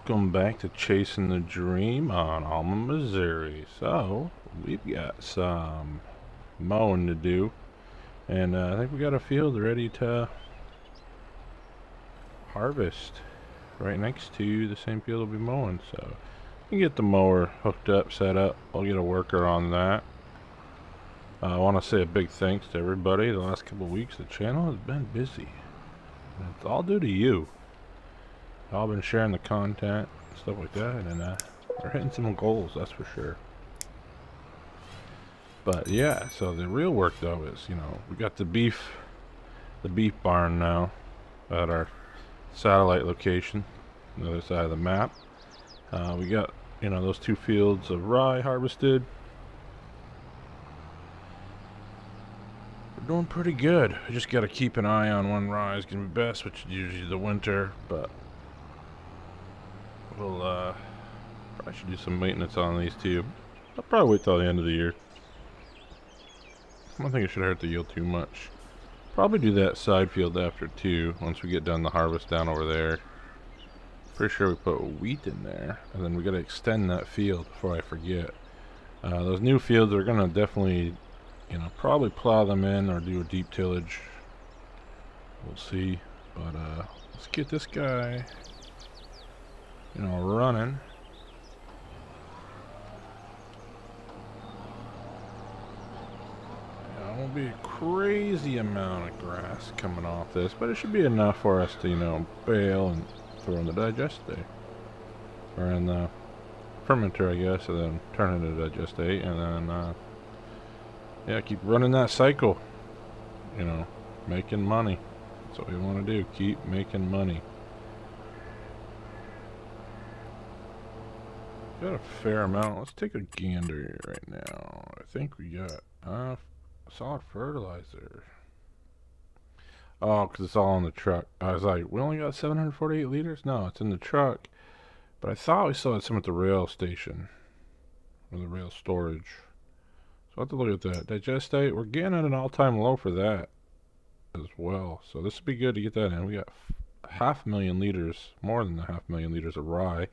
Welcome back to Chasing the Dream on Alma, Missouri. So, we've got some mowing to do, and I think we got a field ready to harvest right next to the same field we'll be mowing. So, we can get the mower hooked up, set up. I'll get a worker on that. I want to say a big thanks to everybody. The last couple of weeks, the channel has been busy. And it's all due to you. Y'all been sharing the content, stuff like that, and we're hitting some goals, that's for sure. But yeah, so the real work though is, we got the beef barn now at our satellite location, on the other side of the map. We got, those two fields of rye harvested. We're doing pretty good. I just got to keep an eye on when rye is going to be best, which is usually the winter, but we'll probably should do some maintenance on these two. I'll probably wait till the end of the year. I don't think it should hurt the yield too much. Probably do that side field after too, once we get done the harvest down over there. Pretty sure we put wheat in there, and then we gotta extend that field before I forget. Those new fields are gonna definitely, probably plow them in or do a deep tillage. We'll see, but let's get this guy, running. Won't be a crazy amount of grass coming off this, but it should be enough for us to, bale and throw in the digestate. Or in the fermenter, I guess, and then turn it into digestate, and then, yeah, keep running that cycle. Making money. That's what we want to do, keep making money. Got a fair amount. Let's take a gander here right now. I think we got, solid fertilizer. Oh, because it's all in the truck. I was like, we only got 748 liters? No, it's in the truck. But I thought we still had some at the rail station. Or the rail storage. So I'll have to look at that. Digestate, we're getting at an all-time low for that as well. So this would be good to get that in. We got 500,000 liters, more than 500,000 liters of rye.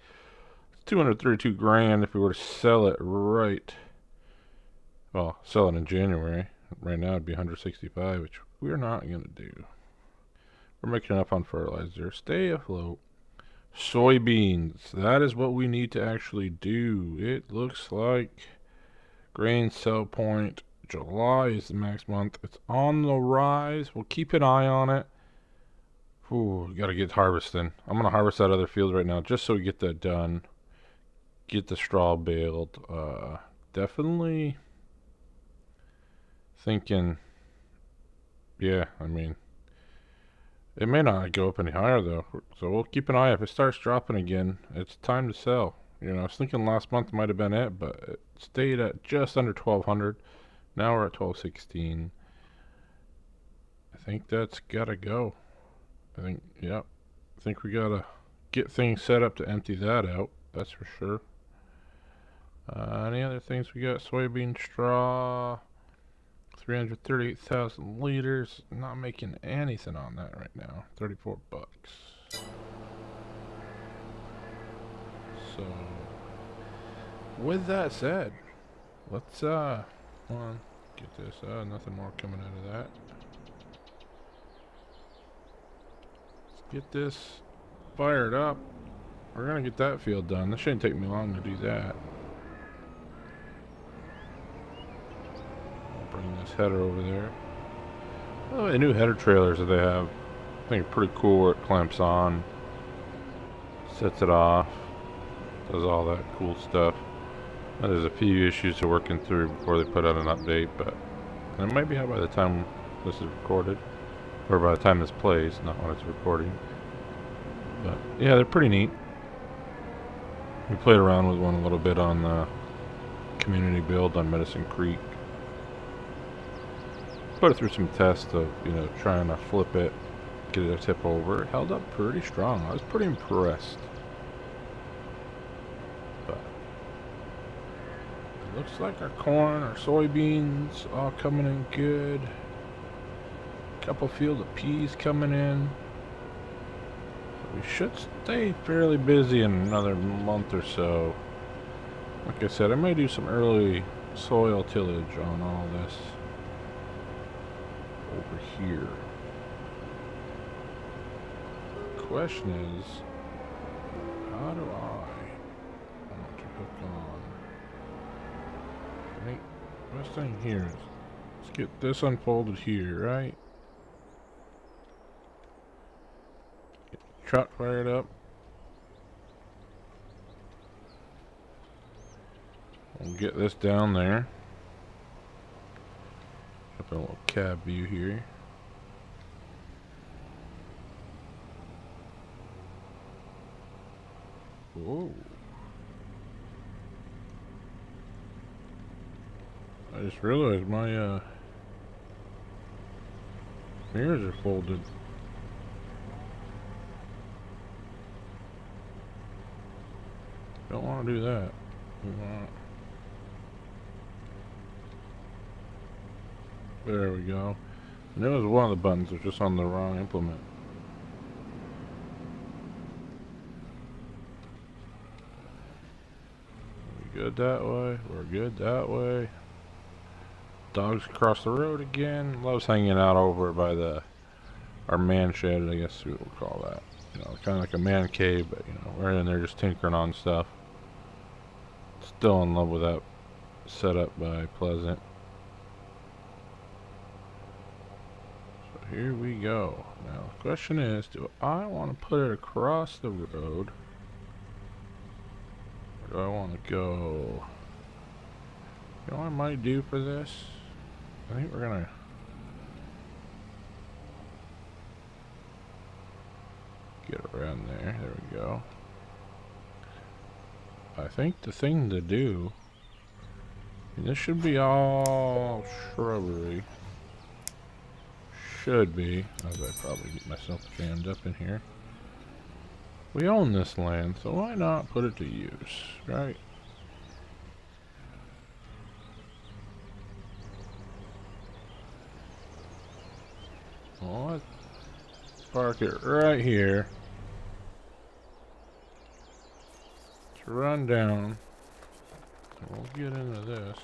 It's 232 grand if we were to sell it right. Well, sell it in January. Right now it'd be 165, which we're not going to do. We're making enough on fertilizer. Stay afloat. Soybeans. That is what we need to actually do. It looks like grain sell point. July is the max month. It's on the rise. We'll keep an eye on it. Ooh, we got to get harvesting. I'm going to harvest that other field right now just so we get that done. Get the straw baled. Definitely thinking, yeah, I mean, it may not go up any higher though, so we'll keep an eye. If it starts dropping again, it's time to sell. I was thinking last month might have been it, but it stayed at just under 1200. Now we're at 1216. I think that's gotta go. I think we gotta get things set up to empty that out, that's for sure. Any other things we got? Soybean straw, 338,000 liters. Not making anything on that right now. 34 bucks. So, with that said, let's get this. Nothing more coming out of that. Let's get this fired up. We're gonna get that field done. This shouldn't take me long to do that. Bring this header over there. Oh, the new header trailers that they have, I think are pretty cool where it clamps on, sets it off, does all that cool stuff. Now, there's a few issues they're working through before they put out an update, but it might be out by the time this is recorded, or by the time this plays, not when it's recording. But yeah, they're pretty neat. We played around with one a little bit on the community build on Medicine Creek. Put it through some tests of, trying to flip it, get it to tip over. It held up pretty strong. I was pretty impressed. But it looks like our corn, our soybeans, all coming in good. Couple field of peas coming in. We should stay fairly busy in another month or so. Like I said, I may do some early soil tillage on all this over here. Question is, how do I want to hook on? I think the best thing here is let's get this unfolded here, right? Get the truck fired up. We'll get this down there. Up a little cab view here. Whoa. I just realized my mirrors are folded. Don't want to do that. There we go. And it was one of the buttons was just on the wrong implement. We're good that way. We're good that way. Dogs across the road again. Loves hanging out over by our man shed, I guess we would call that. You know, kind of like a man cave, but you know, we're in there just tinkering on stuff. Still in love with that setup by Pleasant. So here we go. Now the question is, do I want to put it across the road? Or do I want to go? You know what I might do for this? I think we're gonna get around there. There we go. I think the thing to do, and this should be all shrubbery. Should be, as I probably get myself jammed up in here. We own this land, so why not put it to use, right? Well, let's park it right here. Let's run down. We'll get into this.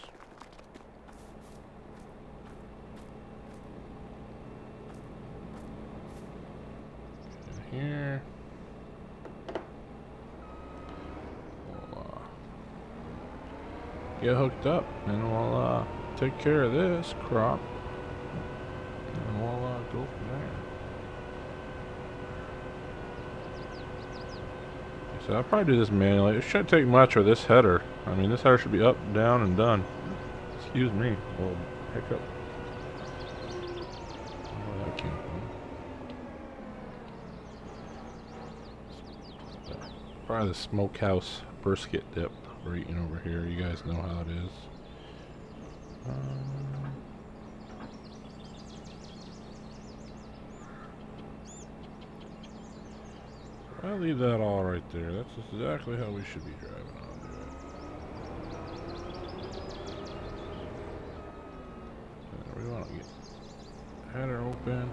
In here. We'll get hooked up and we'll take care of this crop. And we'll go from there. So I'll probably do this manually. It shouldn't take much for this header. I mean, this header should be up, down, and done. Excuse me. Little hiccup. Where that came from. Probably the smokehouse brisket dip we're eating over here. You guys know how it is. I'll leave that all right there. That's exactly how we should be driving onto it. We want to get header open.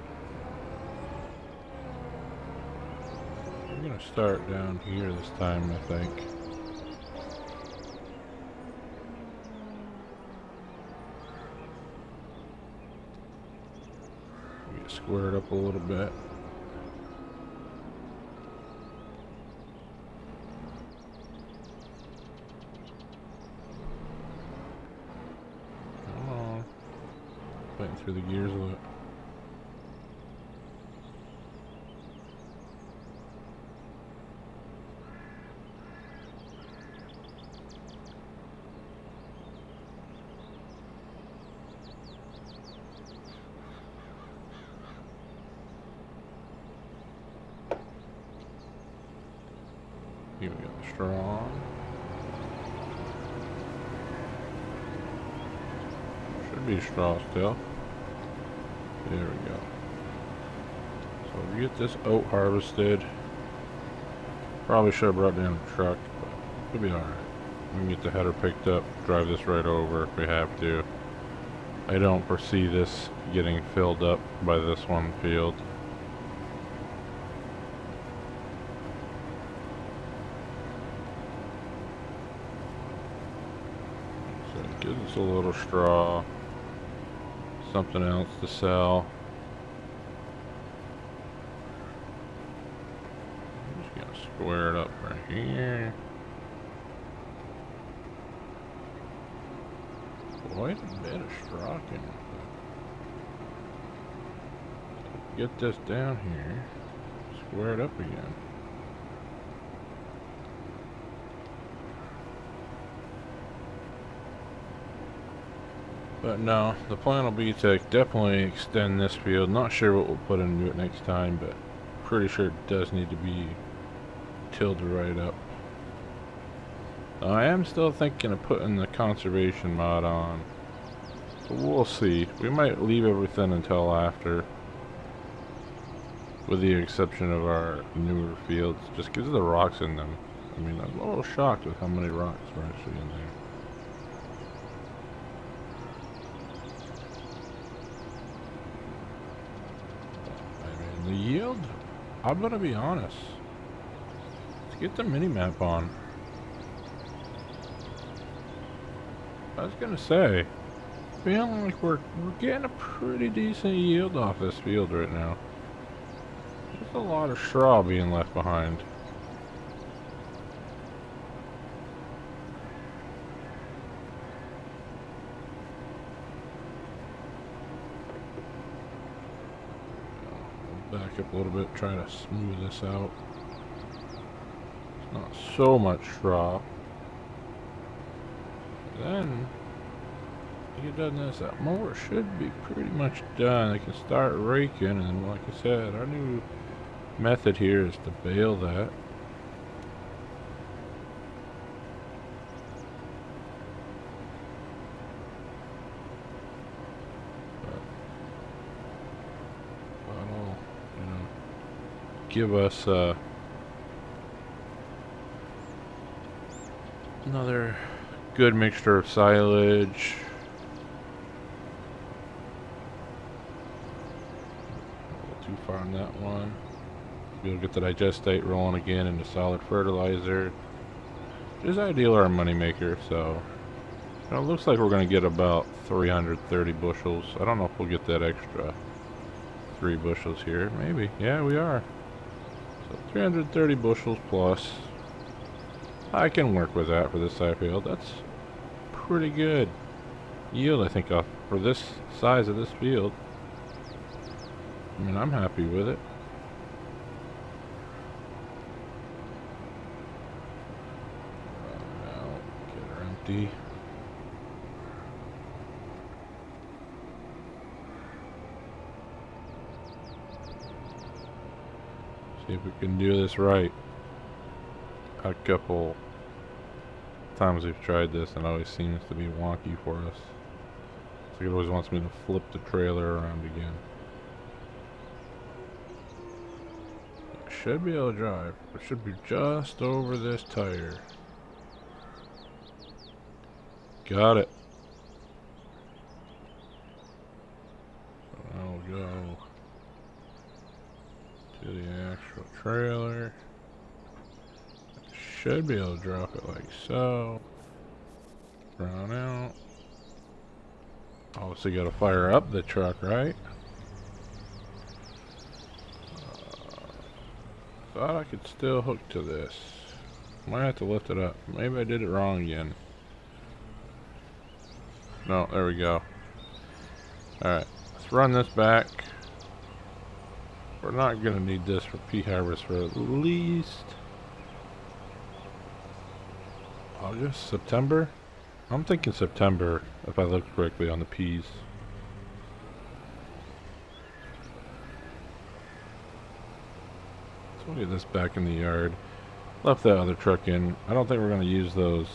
We're going to start down here this time, I think. Get squared up a little bit. Through the gears of it. Here we got the straw. Should be straw still. There we go. So we get this oat harvested. Probably should have brought down a truck, but it'll be alright. We can get the header picked up, drive this right over if we have to. I don't foresee this getting filled up by this one field. Just a little straw. Something else to sell. I'm just gonna square it up right here. Quite a bit of straw can get this down here. Square it up again. But no, the plan will be to definitely extend this field. Not sure what we'll put into it next time, but pretty sure it does need to be tilled right up. I am still thinking of putting the conservation mod on. But we'll see. We might leave everything until after. With the exception of our newer fields. Just because of the rocks in them. I mean, I'm a little shocked with how many rocks were actually in there. The yield, I'm gonna be honest. Let's get the mini-map on. I was gonna say, feeling like we're getting a pretty decent yield off this field right now. There's a lot of straw being left behind. Back up a little bit, try to smooth this out. It's not so much straw. Then you get done this, that mower should be pretty much done. I can start raking, and like I said, our new method here is to bale that. Give us another good mixture of silage. A little too far on that one. We'll get the digestate rolling again into solid fertilizer. Which is ideal our moneymaker, so it looks like we're going to get about 330 bushels. I don't know if we'll get that extra 3 bushels here. Maybe. Yeah, we are. So 330 bushels plus. I can work with that for this side field. That's pretty good yield, I think, for this size of this field. I mean, I'm happy with it. Now, get her empty. See if we can do this right. A couple times we've tried this and it always seems to be wonky for us. So it always wants me to flip the trailer around again. I should be able to drive. It should be just over this tire. Got it. So now we'll go to the actual trailer. Should be able to drop it like so. Run out. Obviously got to fire up the truck, right? Thought I could still hook to this. Might have to lift it up. Maybe I did it wrong again. No, there we go. Alright, let's run this back. We're not going to need this for pea harvest for at least August, September? I'm thinking September, if I look correctly on the peas. So we'll get this back in the yard. Left that other truck in. I don't think we're going to use those.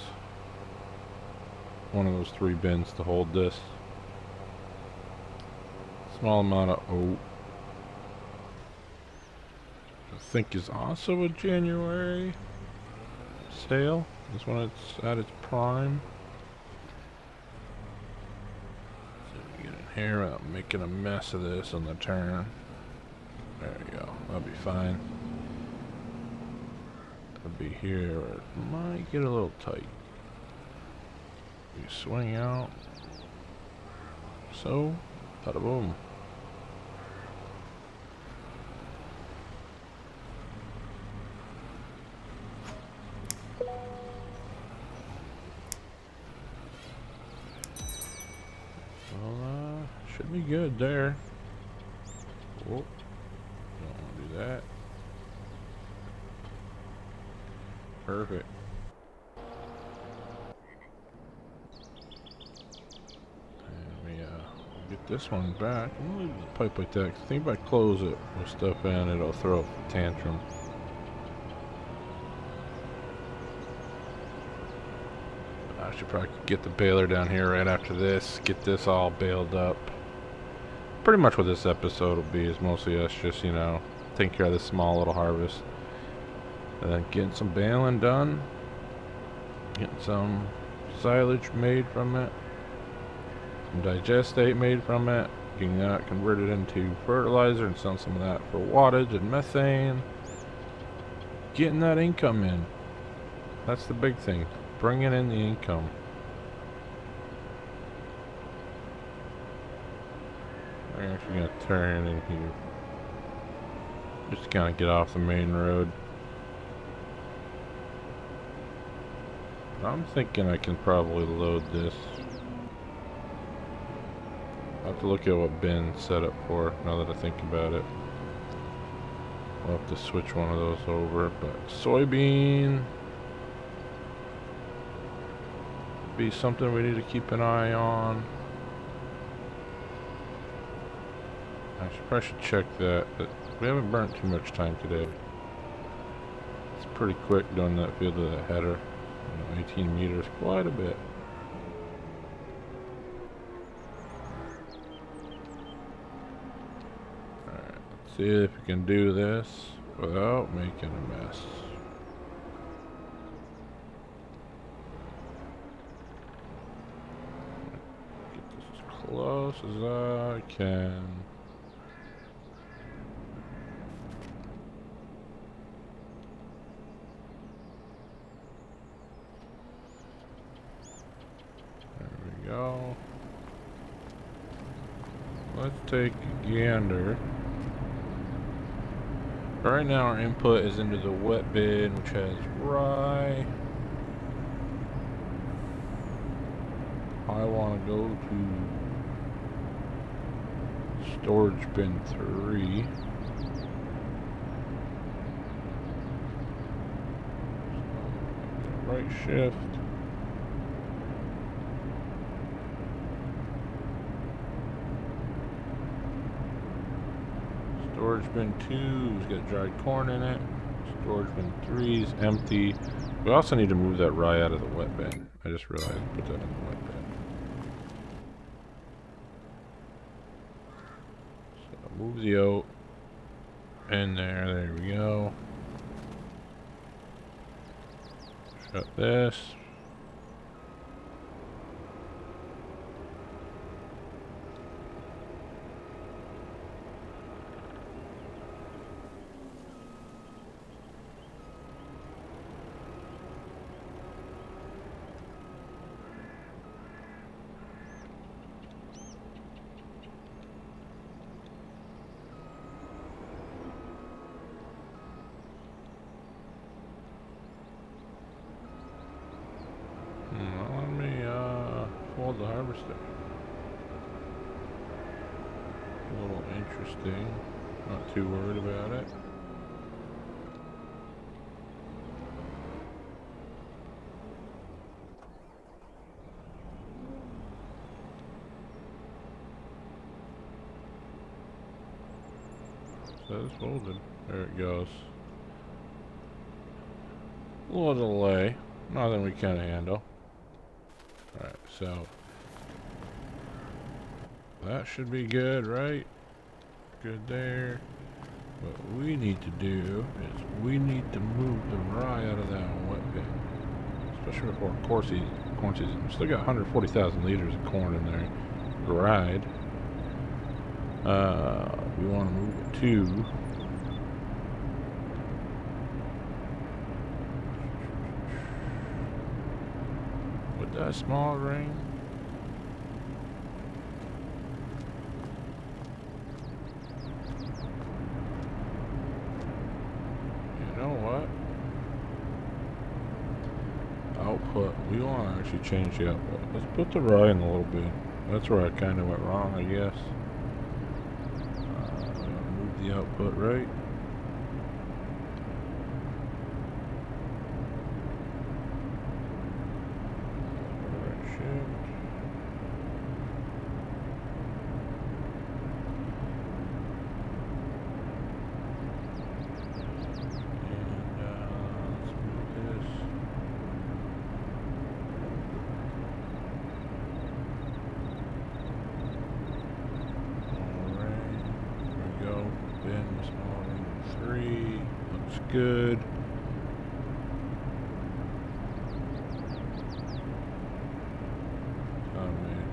One of those 3 bins to hold this. Small amount of oat. I think is also a January sale. This one it's at its prime. So we get in here without making a mess of this on the turn. There we go. That'll be fine. That'll be here. It might get a little tight. You swing out. So, bada boom. Well, should be good there. Oh, don't want to do that. Perfect. And we get this one back. I'm gonna leave the pipe like that. 'Cause I think if I close it with stuff in, it'll throw a tantrum. I should probably get the baler down here right after this. Get this all baled up. Pretty much what this episode will be is mostly us just, you know, taking care of this small little harvest. And then getting some baling done. Getting some silage made from it. Some digestate made from it. Getting that converted into fertilizer and selling some of that for wattage and methane. Getting that income in. That's the big thing. Bringing in the income. I'm actually going to turn in here. Just to kind of get off the main road. I'm thinking I can probably load this. I'll have to look at what bin's set up for now that I think about it. I'll have to switch one of those over, but soybean be something we need to keep an eye on. Probably should check that, but we haven't burnt too much time today. It's pretty quick doing that field of the header. You know, 18 meters, quite a bit. Alright, let's see if we can do this without making a mess. Get this as close as I can. Go. Let's take a gander. Right now our input is into the wet bin, which has rye. I want to go to storage bin 3. So, right shift. Storage bin 2's got dried corn in it. Storage bin 3's empty. We also need to move that rye out of the wet bin. I just realized I put that in the wet bin. So move the oat in there. There we go. Shut this. The harvester. A little interesting. Not too worried about it. Says folded. There it goes. A little delay. Nothing we can't handle. Alright, so that should be good, right? Good there. What we need to do is we need to move the rye out of that wet bin. Especially before corn season. We still got 140,000 liters of corn in there. Dried. We want to move it to That small ring. You know what? Output. We want to actually change the output. Let's put the rye in a little bit. That's where I kind of went wrong, I guess. Move the output right. Good. Oh man.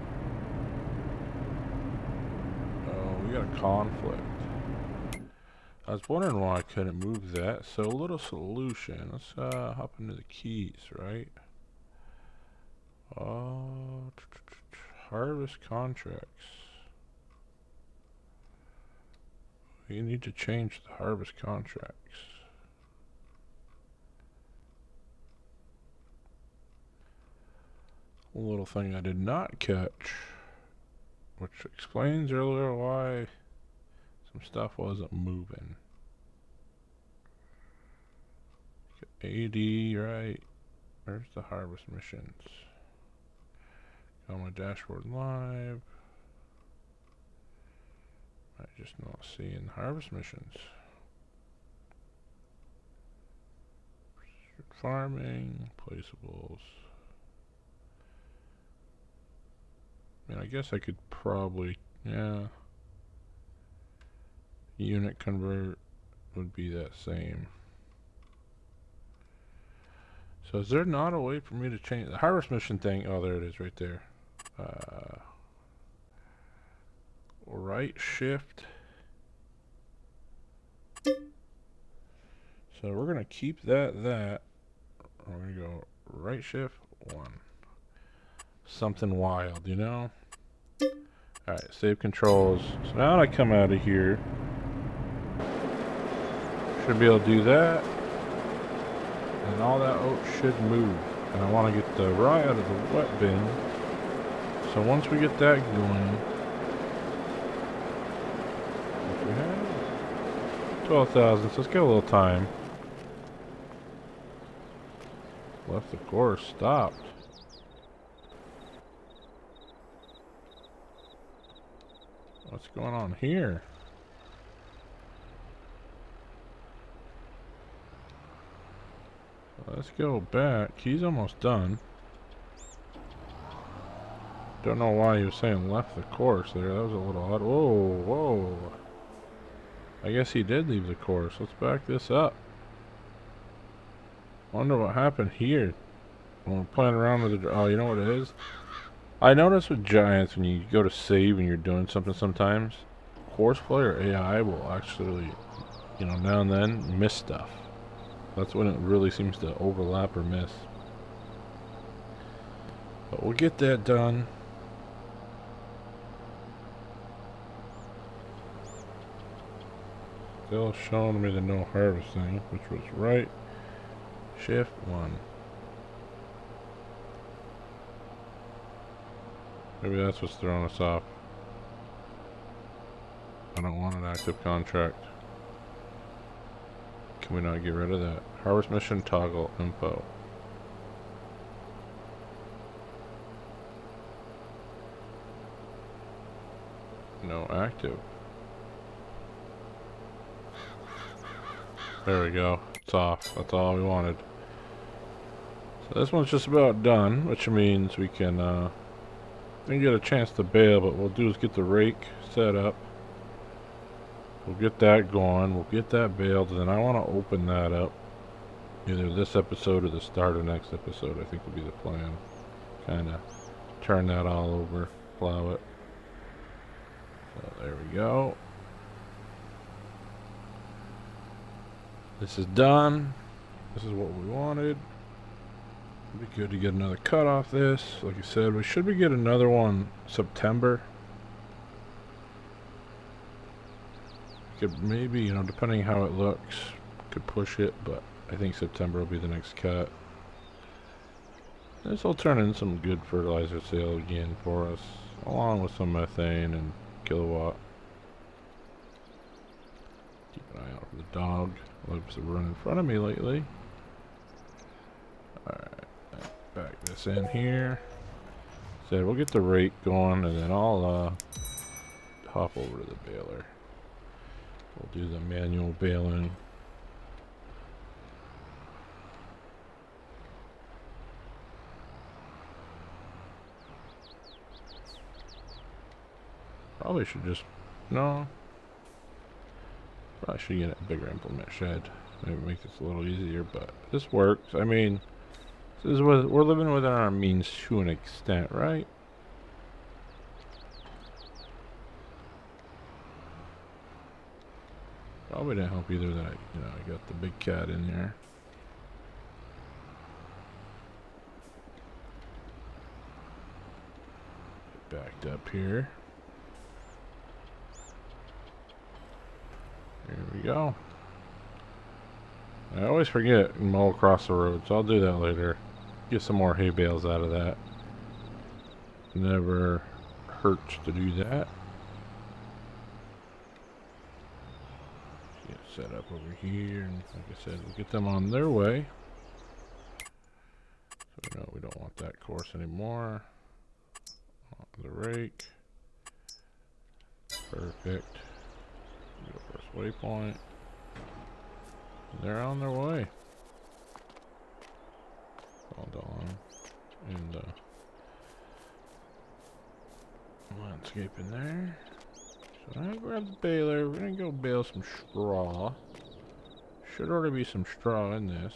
Oh, we got a conflict. I was wondering why I couldn't move that. So a little solution. Let's hop into the keys, right? Harvest contracts. We need to change the harvest contracts. A little thing I did not catch, which explains earlier why some stuff wasn't moving. AD, right? Where's the harvest missions? On my dashboard live. I just not seeing harvest missions. Farming, placeables. I mean, I guess I could probably, yeah. Unit convert would be that same. So is there not a way for me to change the harvest mission thing? Oh, there it is right there. Right shift. So we're gonna keep that. We're gonna go right shift 1. Something wild, you know? Alright, save controls. So now that I come out of here, should be able to do that. And all that oat should move. And I want to get the rye out of the wet bin. So once we get that going, what we have? 12,000, so let's get a little time. Left the course, stopped. What's going on here? Let's go back. He's almost done. Don't know why he was saying left the course there. That was a little odd. Whoa, whoa. I guess he did leave the course. Let's back this up. Wonder what happened here. When we're playing around with the... Oh, you know what it is? I notice with giants when you go to save and you're doing something sometimes, horseplay or AI will actually, you know, now and then miss stuff. That's when it really seems to overlap or miss. But we'll get that done. Still showing me the no harvesting, which was right shift 1. Maybe that's what's throwing us off. I don't want an active contract. Can we not get rid of that? Harvest mission toggle info. No active. There we go. It's off. That's all we wanted. So this one's just about done, which means we can get a chance to bale, but what we'll do is get the rake set up. We'll get that going. We'll get that baled, and then I want to open that up. Either this episode or the start of next episode, I think will be the plan. Kind of turn that all over, plow it. So there we go. This is done. This is what we wanted. It'd be good to get another cut off this. Like I said, we should be getting another one September. Could maybe, you know, depending how it looks, could push it, but I think September will be the next cut. This will turn in some good fertilizer sale again for us, along with some methane and kilowatt. Keep an eye out for the dog. Loves to run in front of me lately. Alright, back this in here. So we'll get the rake going, and then I'll hop over to the baler. We'll do the manual baling. Probably should just, no. Probably should get a bigger implement shed. Maybe make this a little easier, but this works. I mean, this is what we're living within our means to an extent, right? Probably didn't help either that I got the big cat in there. Get backed up here. There we go. I always forget and mow across the road, so I'll do that later. Get some more hay bales out of that. Never hurts to do that. Get set up over here, and like I said, we'll get them on their way. So we don't want that course anymore. On the rake. Perfect. Go first waypoint. They're on their way. Hold on. And landscaping there. So I grab the baler. We're gonna go bale some straw. Should already be some straw in this.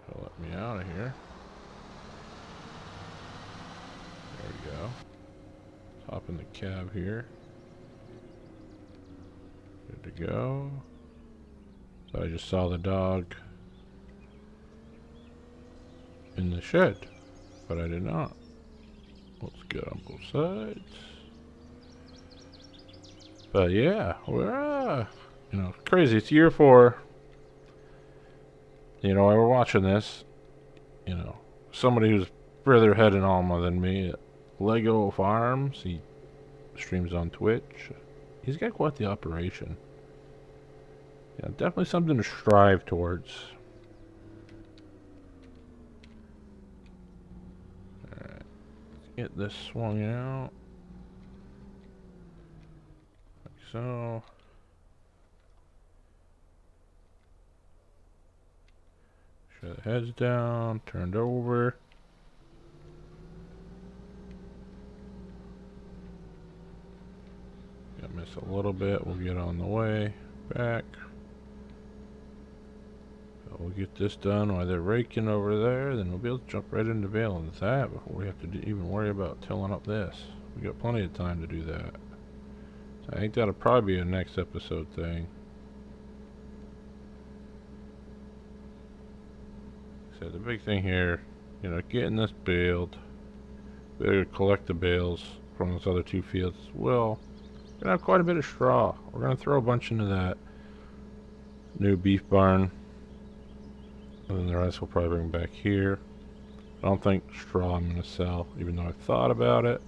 That'll let me out of here. There we go. Let's hop in the cab here. Good to go. So I just saw the dog in the shed, but I did not. Let's get on both sides. But yeah, we're crazy. It's year 4. You know, while we're watching this, somebody who's further ahead in Alma than me, Lego Farms, he streams on Twitch. He's got quite the operation. Yeah, definitely something to strive towards. Alright, let's get this swung out. Like so. Sure the head's down, turned over. Got miss a little bit, we'll get on the way back. We'll get this done while they're raking over there, then we'll be able to jump right into baling that before we have to even worry about tilling up this. We got plenty of time to do that. So I think that'll probably be a next episode thing. So the big thing here, getting this baled. We're gonna collect the bales from those other 2 fields as well. We're gonna have quite a bit of straw. We're gonna throw a bunch into that new beef barn. And then the rest we'll probably bring back here. I don't think straw I'm going to sell, even though I've thought about it.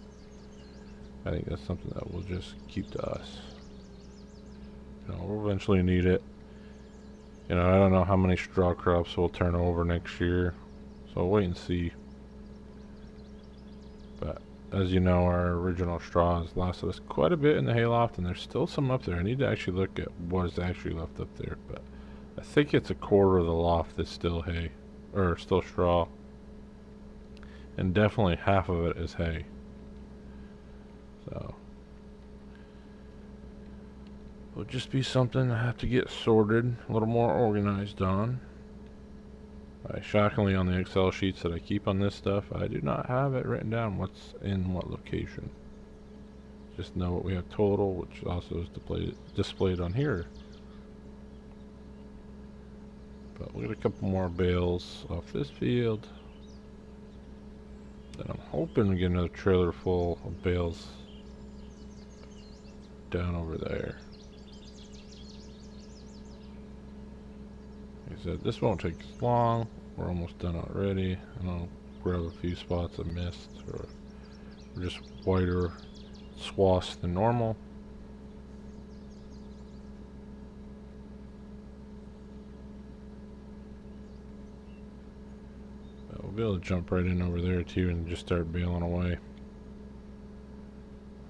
I think that's something that we'll just keep to us. We'll eventually need it. I don't know how many straw crops we'll turn over next year. So we'll wait and see. But as you know, our original straw has lasted us quite a bit in the hayloft, and there's still some up there. I need to actually look at what is actually left up there, but I think it's a quarter of the loft that's still hay, or still straw. And definitely half of it is hay. So it'll just be something I have to get sorted, a little more organized on. Shockingly, on the Excel sheets that I keep on this stuff, I do not have it written down what's in what location. Just know what we have total, which also is displayed on here. But we'll get a couple more bales off this field. Then I'm hoping we get another trailer full of bales down over there. Like I said, this won't take long. We're almost done already. And I'll grab a few spots I missed, or just wider swaths than normal. We'll be able to jump right in over there too and just start baling away.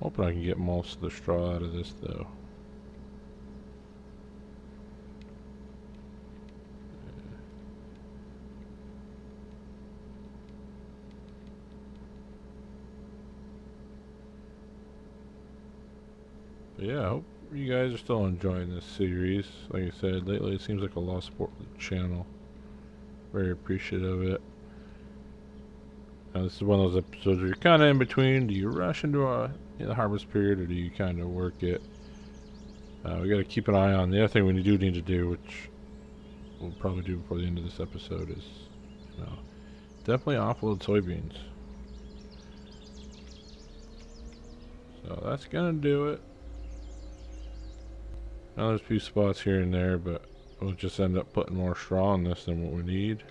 Hoping I can get most of the straw out of this though. But yeah, I hope you guys are still enjoying this series. Like I said, lately it seems like a lot of support for the channel. Very appreciative of it. Now this is one of those episodes where you're kind of in between. Do you rush into the harvest period, or do you kind of work it? We got to keep an eye on the other thing we do need to do, which we'll probably do before the end of this episode, is definitely offload soybeans. So that's gonna do it. Now there's a few spots here and there, but we'll just end up putting more straw on this than what we need.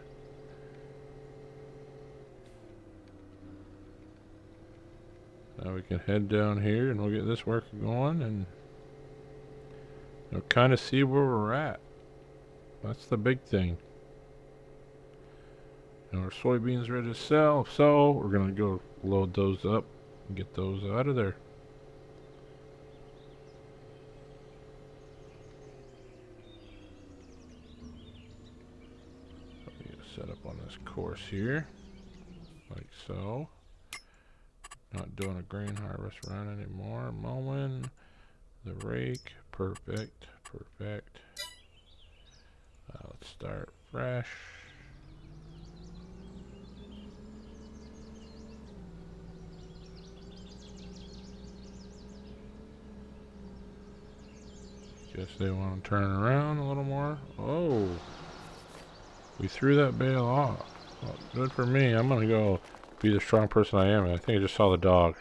Now we can head down here and we'll get this work going and kind of see where we're at. That's the big thing. Our soybeans ready to sell, so we're gonna go load those up and get those out of there. Set up on this course here, like so. Not doing a grain harvest run anymore. Mowing the rake, perfect, perfect. Let's start fresh. Guess they want to turn around a little more. Oh, we threw that bale off. Well, good for me. I'm gonna go be the strong person I am. And I think I just saw the dog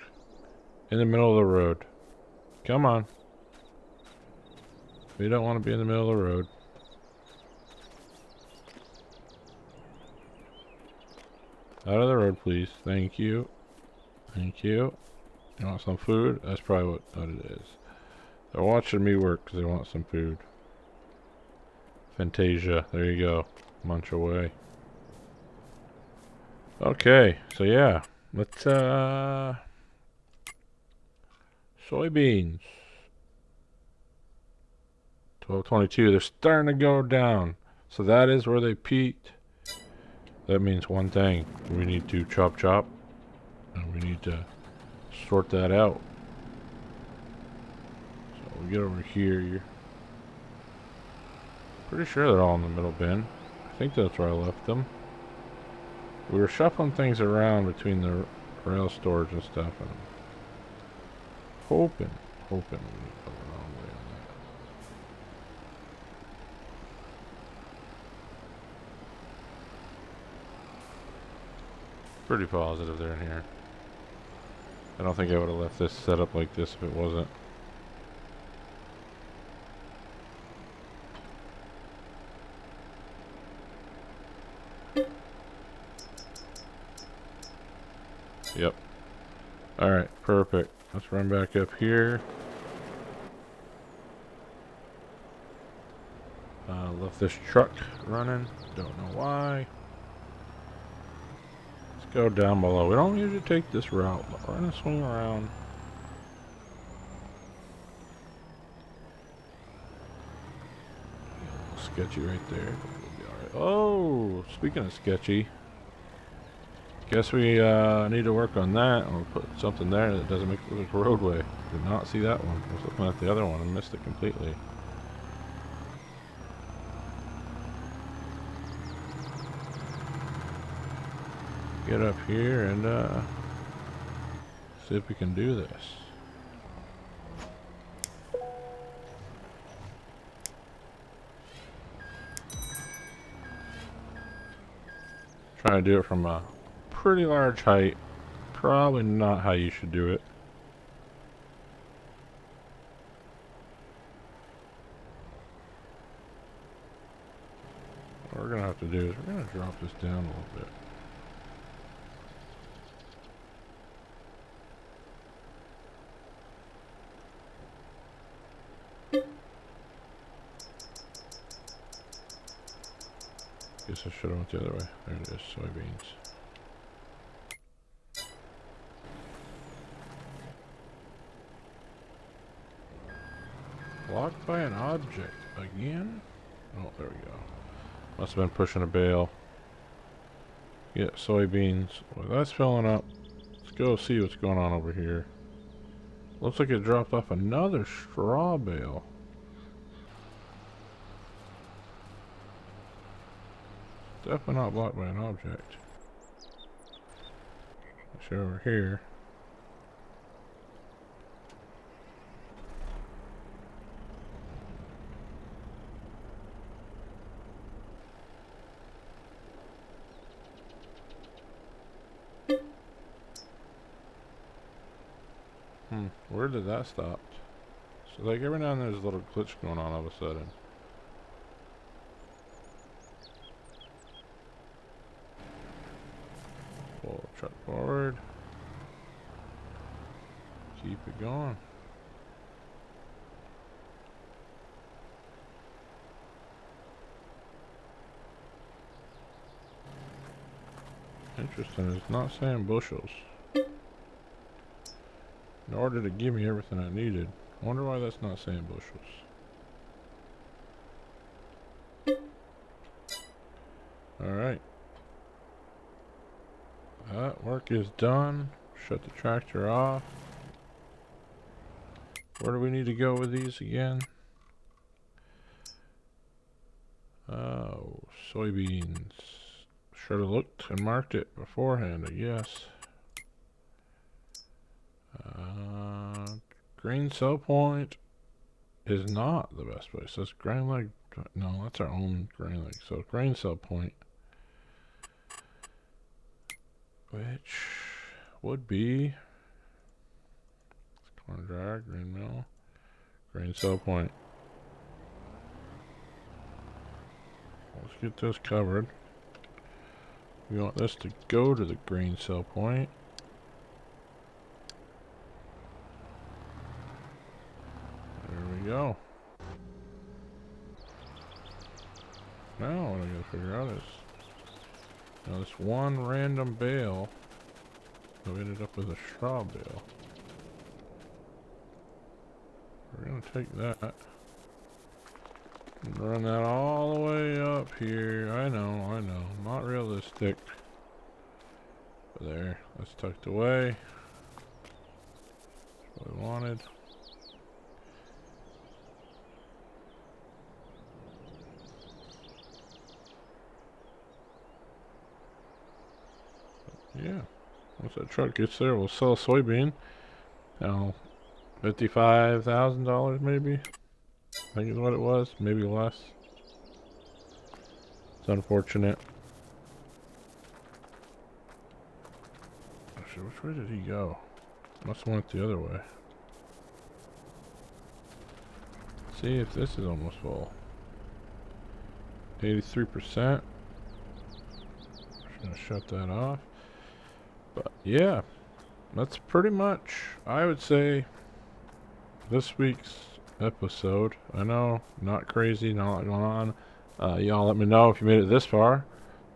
in the middle of the road. Come on. We don't want to be in the middle of the road. Out of the road, please. Thank you. Thank you. You want some food? That's probably what it is. They're watching me work because they want some food. Fantasia. There you go. Munch away. Okay, so yeah. Let's, soybeans. 1222. They're starting to go down. So that is where they peaked. That means one thing. We need to chop. And we need to sort that out. So we get over here. You're pretty sure they're all in the middle bin. I think that's where I left them. We were shuffling things around between the rail storage and stuff, and hoping we didn't go the wrong way on that. Pretty positive they're in here. I don't think I would have left this set up like this if it wasn't. Yep. Alright, perfect. Let's run back up here. Left this truck running. Don't know why. Let's go down below. We don't usually take this route, but we're gonna swing around. A little sketchy right there. We'll be alright. Oh, speaking of sketchy. Guess we need to work on that, and we'll put something there that doesn't make it look like a roadway. Did not see that one. I was looking at the other one and missed it completely. Get up here and see if we can do this. Trying to do it from a pretty large height. Probably not how you should do it. What we're gonna have to do is we're gonna drop this down a little bit. Guess I should have went the other way. There it is, soybeans. Blocked by an object again? Oh, there we go. Must have been pushing a bale. Get soybeans. Well, that's filling up. Let's go see what's going on over here. Looks like it dropped off another straw bale. Definitely not blocked by an object. Let's show over here. Where did that stop? So like every now and then there's a little glitch going on all of a sudden. Pull the truck forward. Keep it going. Interesting, it's not saying bushels. In order to give me everything I needed. I wonder why that's not saying bushels. Alright. That work is done. Shut the tractor off. Where do we need to go with these again? Oh, soybeans. Should have looked and marked it beforehand, I guess. Grain cell point is not the best place. That's grain leg. No, that's our own grain leg. So grain cell point, which would be corn dryer, grain mill, grain cell point. Let's get this covered. We want this to go to the grain cell point. Go. Now what I gotta figure out is now this one random bale that we ended up with a straw bale. We're gonna take that and run that all the way up here. I know, not realistic. But there, that's tucked away. That's what we wanted. Yeah, once that truck gets there, we'll sell a soybean. Now, $55,000 maybe. I think is what it was, maybe less. It's unfortunate. Actually, which way did he go? Must have went the other way. See if this is almost full. 83%. Just gonna shut that off. But yeah, that's pretty much, I would say, this week's episode. I know, not crazy, not a lot going on. Y'all let me know if you made it this far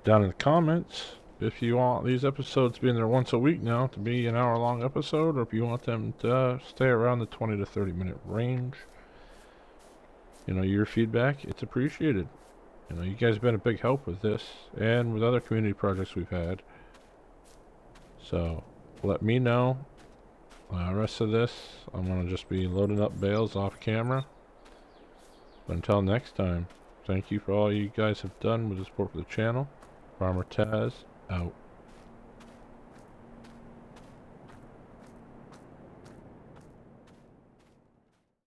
down in the comments. If you want these episodes being there once a week now to be an hour-long episode, or if you want them to stay around the 20 to 30-minute range. You know, your feedback, it's appreciated. You know, you guys have been a big help with this and with other community projects we've had. So, let me know. Rest of this, I'm going to just be loading up bales off camera. But until next time, thank you for all you guys have done with the support for the channel. Farmer Taz, out.